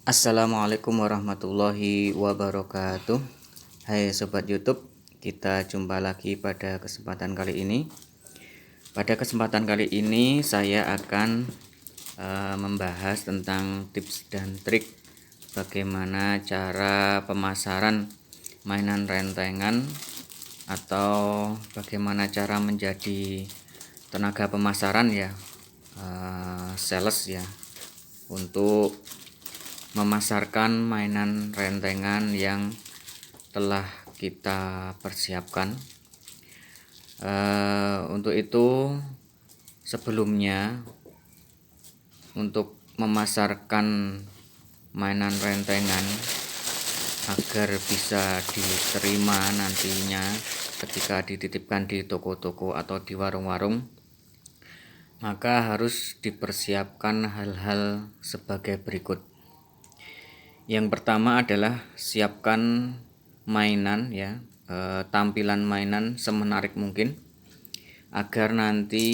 Assalamualaikum warahmatullahi wabarakatuh. Hai Sobat YouTube, kita jumpa lagi pada kesempatan kali ini. Pada kesempatan kali ini saya akan membahas tentang tips dan trik bagaimana cara pemasaran mainan rentengan atau bagaimana cara menjadi tenaga pemasaran ya, sales ya, untuk memasarkan mainan rentengan yang telah kita persiapkan. Untuk itu sebelumnya, untuk memasarkan mainan rentengan agar bisa diterima nantinya ketika dititipkan di toko-toko atau di warung-warung, maka harus dipersiapkan hal-hal sebagai berikut. Yang pertama adalah siapkan mainan ya, tampilan mainan semenarik mungkin agar nanti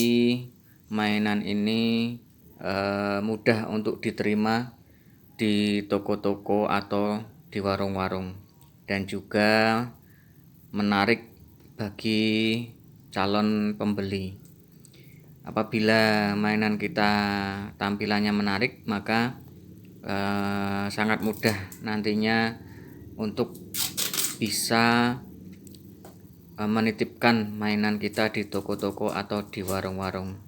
mainan ini mudah untuk diterima di toko-toko atau di warung-warung, dan juga menarik bagi calon pembeli. Apabila mainan kita tampilannya menarik, maka sangat mudah nantinya untuk bisa menitipkan mainan kita di toko-toko atau di warung-warung.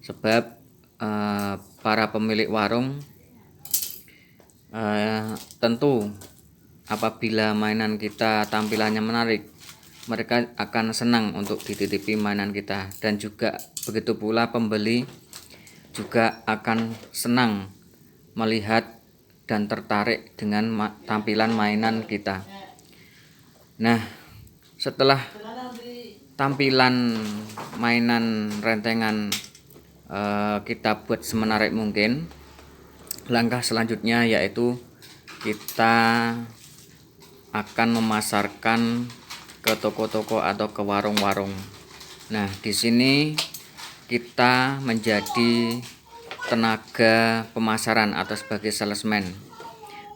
Sebab para pemilik warung tentu apabila mainan kita tampilannya menarik, mereka akan senang untuk dititipi mainan kita, dan juga begitu pula pembeli juga akan senang melihat dan tertarik dengan tampilan mainan kita. Nah, setelah tampilan mainan rentengan kita buat semenarik mungkin, langkah selanjutnya yaitu kita akan memasarkan ke toko-toko atau ke warung-warung. Nah, di sini kita menjadi tenaga pemasaran atau sebagai salesman.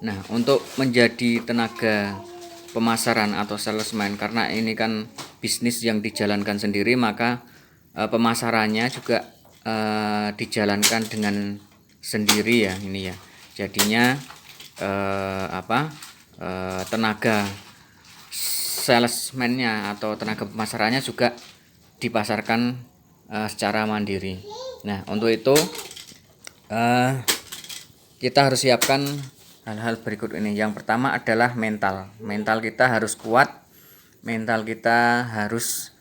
Nah, untuk menjadi tenaga pemasaran atau salesman, karena ini kan bisnis yang dijalankan sendiri, maka pemasarannya juga dijalankan dengan sendiri ya ini ya. Jadinya tenaga salesman-nya atau tenaga pemasarannya juga dipasarkan secara mandiri. Nah, untuk itu kita harus siapkan hal-hal berikut ini. Yang pertama adalah mental. Mental kita harus kuat. Mental kita harus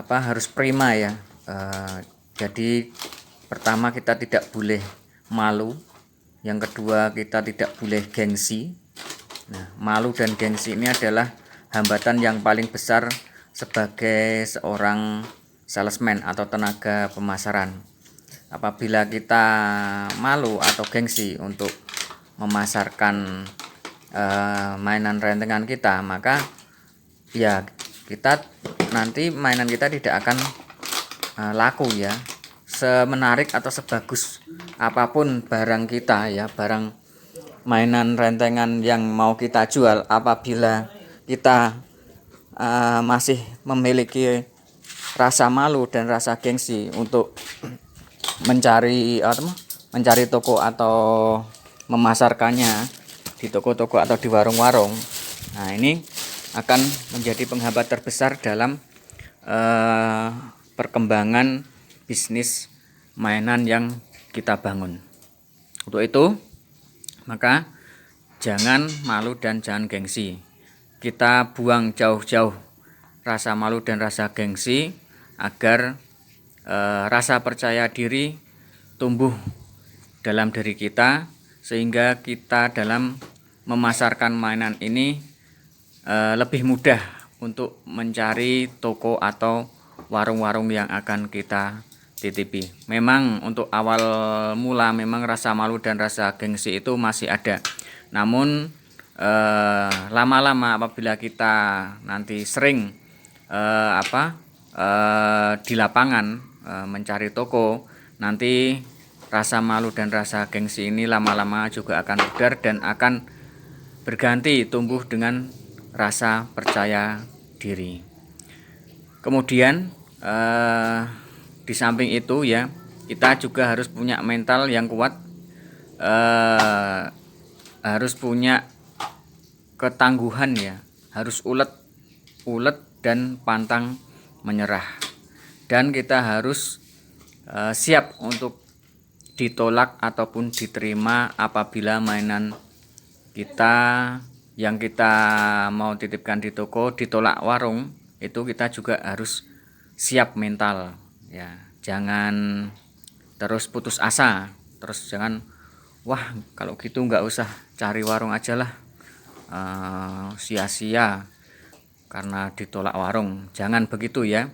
harus prima ya. Jadi pertama, kita tidak boleh malu. Yang kedua, kita tidak boleh gengsi. Nah, malu dan gengsi ini adalah hambatan yang paling besar sebagai seorang salesman atau tenaga pemasaran. Apabila kita malu atau gengsi untuk memasarkan mainan rentengan kita, maka ya kita nanti mainan kita tidak akan laku ya. Semenarik atau sebagus apapun barang kita ya, barang mainan rentengan yang mau kita jual, apabila kita masih memiliki rasa malu dan rasa gengsi untuk mencari toko atau memasarkannya di toko-toko atau di warung-warung, nah ini akan menjadi penghambat terbesar dalam perkembangan bisnis mainan yang kita bangun. Untuk itu, maka jangan malu dan jangan gengsi. Kita buang jauh-jauh rasa malu dan rasa gengsi agar rasa percaya diri tumbuh dalam diri kita, sehingga kita dalam memasarkan mainan ini lebih mudah untuk mencari toko atau warung-warung yang akan kita titipi. Memang untuk awal mula memang rasa malu dan rasa gengsi itu masih ada. Namun lama-lama apabila kita nanti sering di lapangan mencari toko, nanti rasa malu dan rasa gengsi ini lama-lama juga akan pudar dan akan berganti tumbuh dengan rasa percaya diri. Kemudian di samping itu ya, kita juga harus punya mental yang kuat, harus punya ketangguhan ya, harus ulet dan pantang menyerah. Dan kita harus siap untuk ditolak ataupun diterima apabila mainan kita yang kita mau titipkan di toko ditolak warung. Itu kita juga harus siap mental ya, jangan terus putus asa, terus jangan wah kalau gitu nggak usah cari warung aja lah, sia-sia karena ditolak warung. Jangan begitu ya,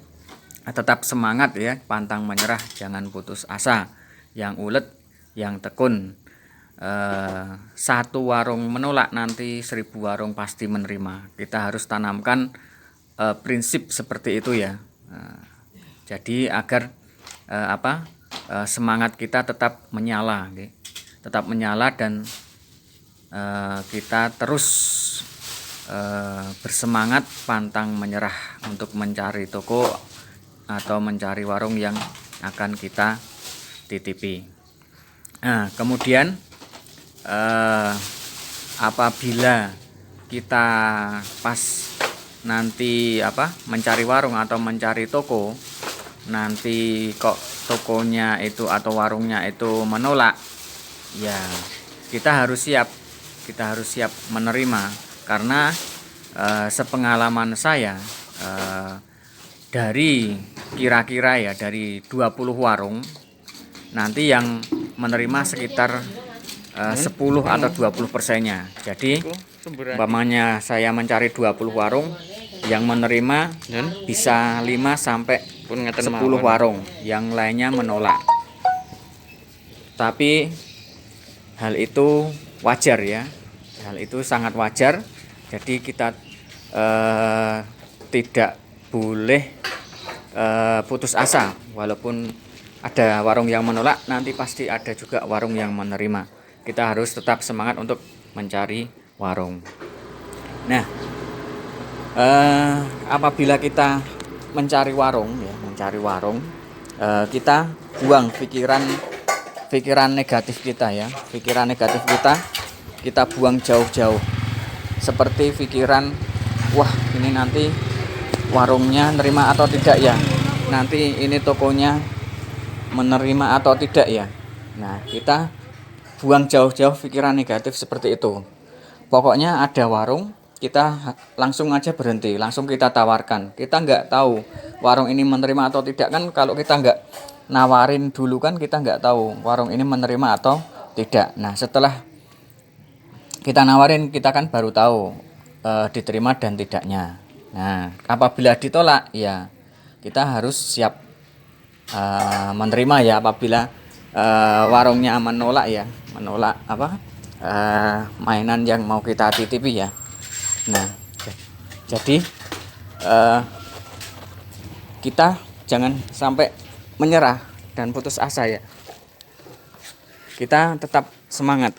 tetap semangat ya, pantang menyerah, jangan putus asa, yang ulet, yang tekun. Satu warung menolak, nanti 1000 warung pasti menerima. Kita harus tanamkan prinsip seperti itu ya. Jadi agar semangat kita tetap menyala, dan kita terus bersemangat pantang menyerah untuk mencari toko atau mencari warung yang akan kita titipi. Nah, kemudian apabila kita pas nanti mencari warung atau mencari toko, nanti kok tokonya itu atau warungnya itu menolak, ya kita harus siap menerima. Karena sepengalaman saya, dari kira-kira ya dari 20 warung, nanti yang menerima sekitar 10 atau 20%-nya. Jadi umpamanya saya mencari 20 warung, yang menerima bisa 5 sampai 10 warung, yang lainnya menolak. Tapi hal itu wajar ya, hal itu sangat wajar. Jadi kita tidak boleh putus asa, walaupun ada warung yang menolak, nanti pasti ada juga warung yang menerima. Kita harus tetap semangat untuk mencari warung. Nah, apabila kita mencari warung ya, kita buang pikiran negatif kita ya. Pikiran negatif kita buang jauh-jauh. Seperti pikiran, wah ini nanti warungnya nerima atau tidak ya, nanti ini tokonya menerima atau tidak ya. Nah, kita buang jauh-jauh pikiran negatif seperti itu. Pokoknya ada warung, kita langsung aja berhenti, langsung kita tawarkan. Kita nggak tahu warung ini menerima atau tidak kan. Kalau kita nggak nawarin dulu kan kita nggak tahu warung ini menerima atau tidak. Nah, setelah kita nawarin, kita kan baru tahu diterima dan tidaknya. Nah, apabila ditolak ya kita harus siap menerima ya. Apabila warungnya menolak mainan yang mau kita titipi ya. Nah, jadi kita jangan sampai menyerah dan putus asa ya. Kita tetap semangat,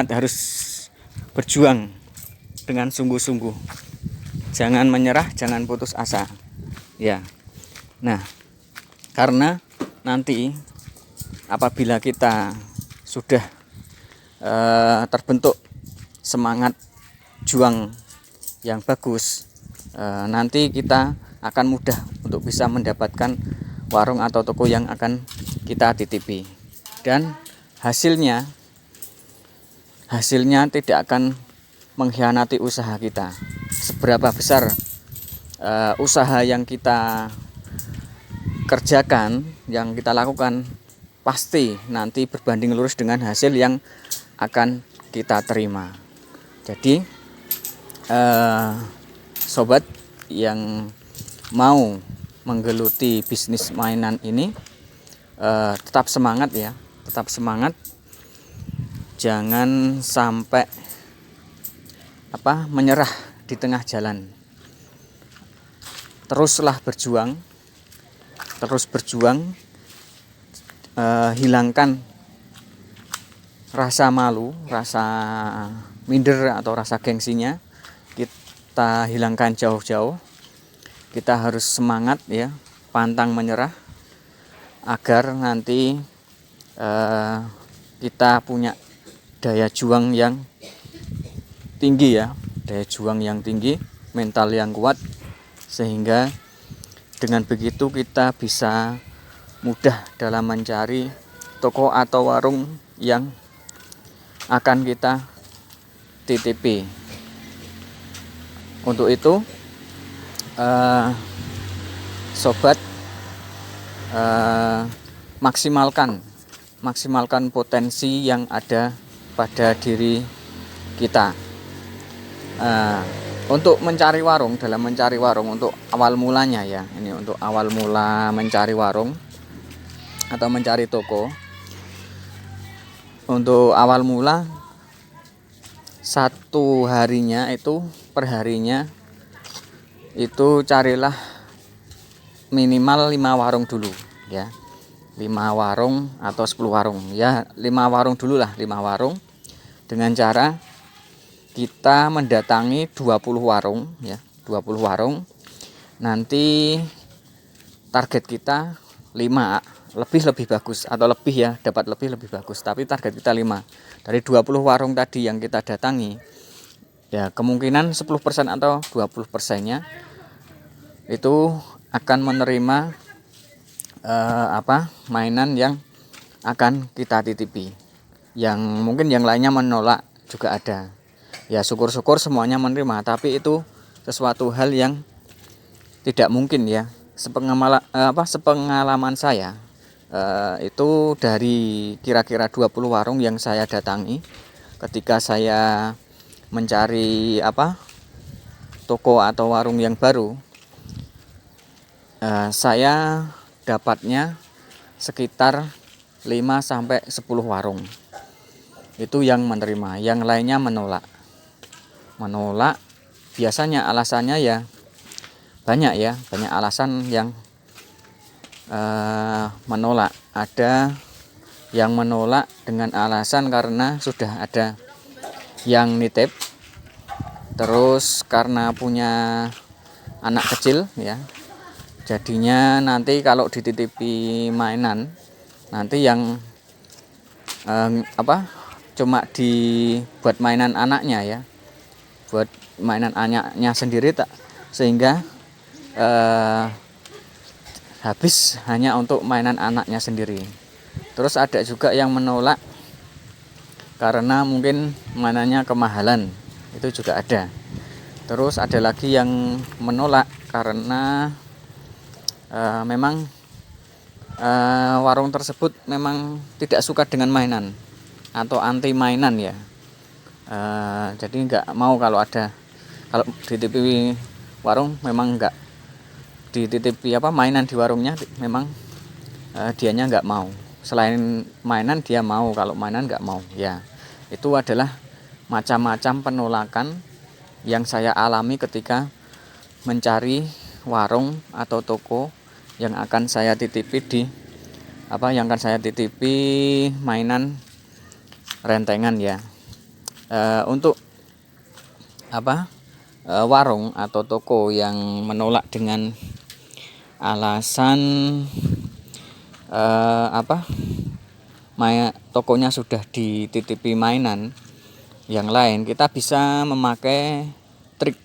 harus berjuang dengan sungguh-sungguh. Jangan menyerah, jangan putus asa ya. Nah, karena nanti apabila kita sudah terbentuk semangat juang yang bagus, nanti kita akan mudah untuk bisa mendapatkan warung atau toko yang akan kita titipi, dan hasilnya tidak akan mengkhianati usaha kita. Seberapa besar usaha yang kita kerjakan, yang kita lakukan, pasti nanti berbanding lurus dengan hasil yang akan kita terima. Jadi sobat yang mau menggeluti bisnis mainan ini, tetap semangat ya, jangan sampai menyerah di tengah jalan. Teruslah berjuang, hilangkan rasa malu, rasa minder atau rasa gengsinya, kita hilangkan jauh-jauh. Kita harus semangat ya, pantang menyerah, agar nanti kita punya daya juang yang tinggi ya, daya juang yang tinggi, mental yang kuat, sehingga dengan begitu kita bisa mudah dalam mencari toko atau warung yang akan kita titipi. Untuk itu sobat, maksimalkan potensi yang ada pada diri kita. Untuk mencari warung, dalam mencari warung untuk awal mulanya ya, ini untuk awal mula mencari warung atau mencari toko. Untuk awal mula, satu harinya itu, perharinya itu carilah minimal 5 warung dulu ya, 5 warung atau 10 warung ya, 5 warung dulu lah, 5 warung, dengan cara kita mendatangi 20 warung ya, 20 warung. Nanti target kita 5, lebih bagus, atau lebih ya, dapat lebih bagus, tapi target kita 5. Dari 20 warung tadi yang kita datangi ya, kemungkinan 10% atau 20%-nya itu akan menerima mainan yang akan kita titipi. Yang mungkin yang lainnya menolak juga ada. Ya syukur-syukur semuanya menerima, tapi itu sesuatu hal yang tidak mungkin ya. Sepengalaman saya, itu dari kira-kira 20 warung yang saya datangi ketika saya mencari toko atau warung yang baru, saya dapatnya sekitar 5-10 warung itu yang menerima, yang lainnya menolak. Biasanya alasannya ya banyak alasan yang menolak. Ada yang menolak dengan alasan karena sudah ada yang nitip, terus karena punya anak kecil ya, jadinya nanti kalau dititipi mainan, nanti yang cuma dibuat mainan anaknya ya, buat mainan anaknya sendiri, tak sehingga habis hanya untuk mainan anaknya sendiri. Terus ada juga yang menolak karena mungkin mainannya kemahalan, itu juga ada. Terus ada lagi yang menolak karena memang warung tersebut memang tidak suka dengan mainan atau anti mainan ya. Jadi nggak mau kalau dititipi warung, memang nggak dititipi mainan di warungnya, memang dianya nggak mau. Selain mainan dia mau, kalau mainan nggak mau ya. Itu adalah macam-macam penolakan yang saya alami ketika mencari warung atau toko yang akan saya titipi mainan rentengan ya. Untuk warung atau toko yang menolak dengan alasan tokonya sudah dititipi mainan yang lain, kita bisa memakai trik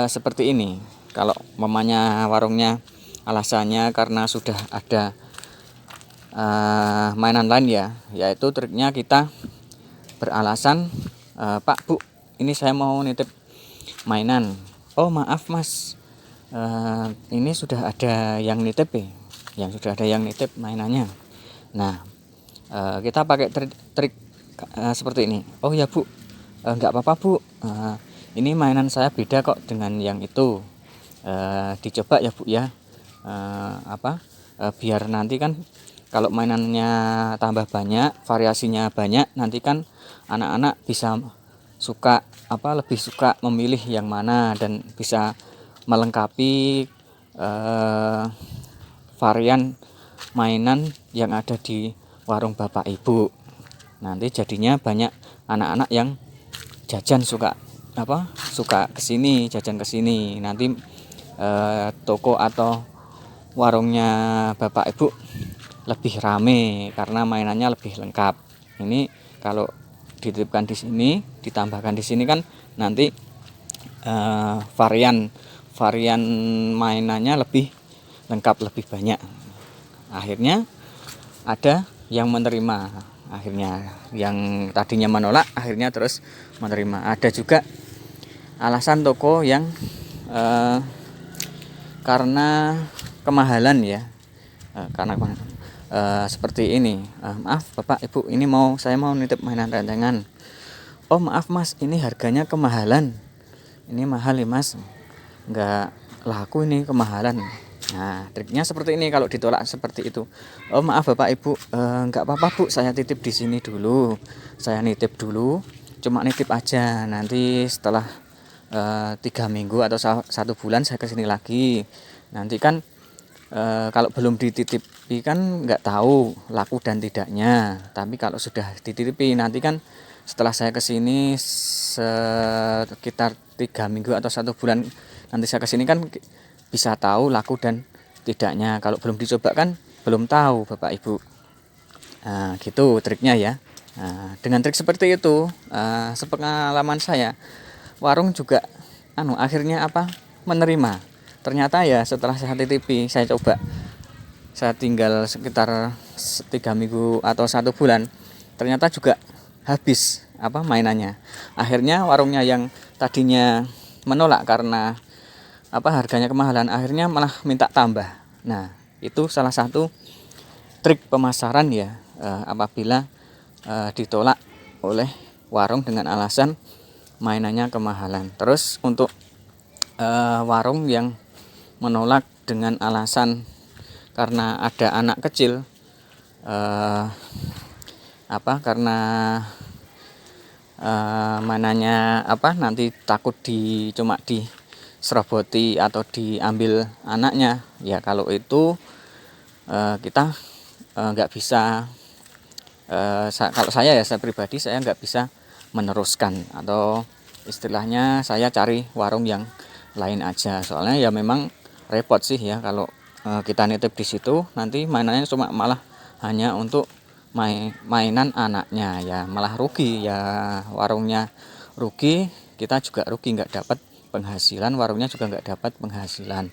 seperti ini. Kalau mamanya warungnya alasannya karena sudah ada mainan lain ya, yaitu triknya kita beralasan, Pak Bu, ini saya mau nitip mainan. Oh maaf Mas, ini sudah ada yang nitip mainannya. Nah kita pakai trik seperti ini. Oh ya Bu, nggak apa-apa Bu, ini mainan saya beda kok dengan yang itu, dicoba ya Bu ya, biar nanti kan kalau mainannya tambah banyak, variasinya banyak, nanti kan anak-anak bisa lebih suka memilih yang mana dan bisa melengkapi varian mainan yang ada di warung bapak ibu. Nanti jadinya banyak anak-anak yang jajan suka kesini, jajan kesini. Nanti toko atau warungnya bapak ibu lebih rame karena mainannya lebih lengkap. Ini kalau dititipkan di sini, ditambahkan di sini kan nanti varian mainannya lebih lengkap, lebih banyak. Akhirnya ada yang menerima, akhirnya yang tadinya menolak akhirnya terus menerima. Ada juga alasan toko yang karena kemahalan ya, seperti ini, maaf bapak ibu, ini saya mau nitip mainan rentengan. Oh maaf mas, ini harganya kemahalan, ini mahal nih mas, nggak laku ini, kemahalan. Nah triknya seperti ini kalau ditolak seperti itu. Oh maaf bapak ibu, nggak apa-apa bu, saya titip di sini dulu, saya nitip dulu, cuma nitip aja, nanti setelah 3 minggu atau 1 bulan saya kesini lagi. Nanti kan kalau belum dititipi kan nggak tahu laku dan tidaknya, tapi kalau sudah dititipi nanti kan setelah saya kesini sekitar 3 minggu atau 1 bulan nanti saya kesini kan bisa tahu laku dan tidaknya. Kalau belum dicoba kan belum tahu bapak ibu. Nah, gitu triknya ya. Nah, dengan trik seperti itu, sepengalaman saya, warung juga akhirnya menerima. Ternyata ya setelah saya titipi, saya coba, saya tinggal sekitar 3 minggu atau 1 bulan, ternyata juga habis mainannya. Akhirnya warungnya yang tadinya menolak karena harganya kemahalan, akhirnya malah minta tambah. Nah itu salah satu trik pemasaran ya, apabila ditolak oleh warung dengan alasan mainannya kemahalan. Terus untuk warung yang menolak dengan alasan karena ada anak kecil, karena mainannya nanti takut cuma diseroboti atau diambil anaknya ya, kalau itu kita nggak bisa, kalau saya pribadi saya nggak bisa meneruskan, atau istilahnya saya cari warung yang lain aja. Soalnya ya memang repot sih ya kalau kita nitip di situ, nanti mainannya cuma malah hanya untuk mainan anaknya, ya malah rugi ya, warungnya rugi, kita juga rugi, nggak dapat penghasilan, warungnya juga nggak dapat penghasilan.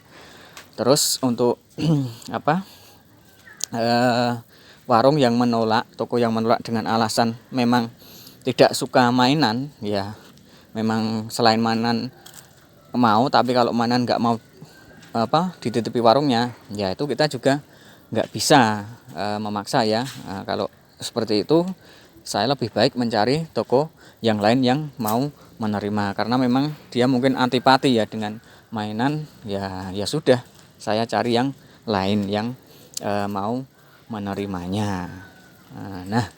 Terus untuk warung yang menolak, toko yang menolak dengan alasan memang tidak suka mainan ya, memang selain mainan mau, tapi kalau mainan nggak mau dititipi warungnya, ya itu kita juga nggak bisa memaksa ya. Kalau seperti itu saya lebih baik mencari toko yang lain yang mau menerima, karena memang dia mungkin antipati ya dengan mainan, ya sudah, saya cari yang lain yang mau menerimanya. Nah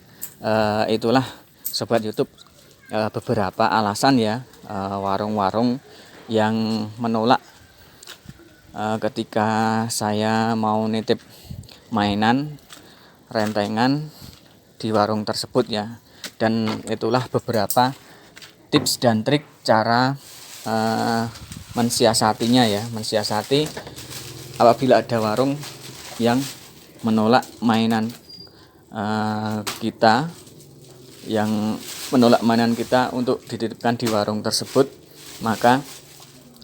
itulah sobat YouTube, beberapa alasan ya warung-warung yang menolak ketika saya mau nitip mainan rentengan di warung tersebut ya. Dan itulah beberapa tips dan trik cara mensiasatinya ya, mensiasati apabila ada warung yang menolak mainan kita, yang menolak mainan kita untuk dititipkan di warung tersebut. Maka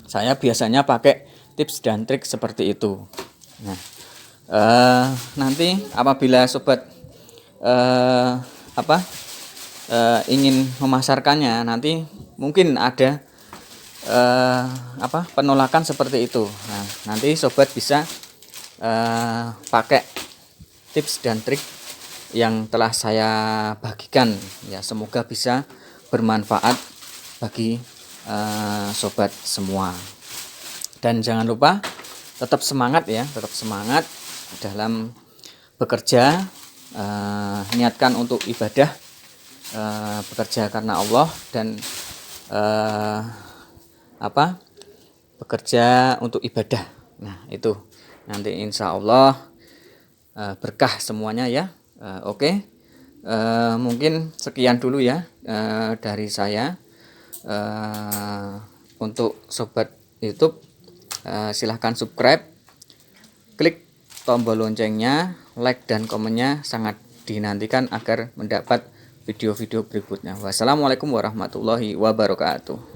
saya biasanya pakai tips dan trik seperti itu. Nah, nanti apabila sobat ingin memasarkannya, nanti mungkin ada penolakan seperti itu. Nah, nanti sobat bisa pakai tips dan trik yang telah saya bagikan ya, semoga bisa bermanfaat bagi sobat semua. Dan jangan lupa tetap semangat ya, tetap semangat dalam bekerja, niatkan untuk ibadah, bekerja karena Allah, dan bekerja untuk ibadah. Nah itu nanti insya Allah berkah semuanya ya. Oke. Mungkin sekian dulu ya dari saya. Untuk sobat YouTube, silahkan subscribe, klik tombol loncengnya, like dan komennya sangat dinantikan agar mendapat video-video berikutnya. Wassalamualaikum warahmatullahi wabarakatuh.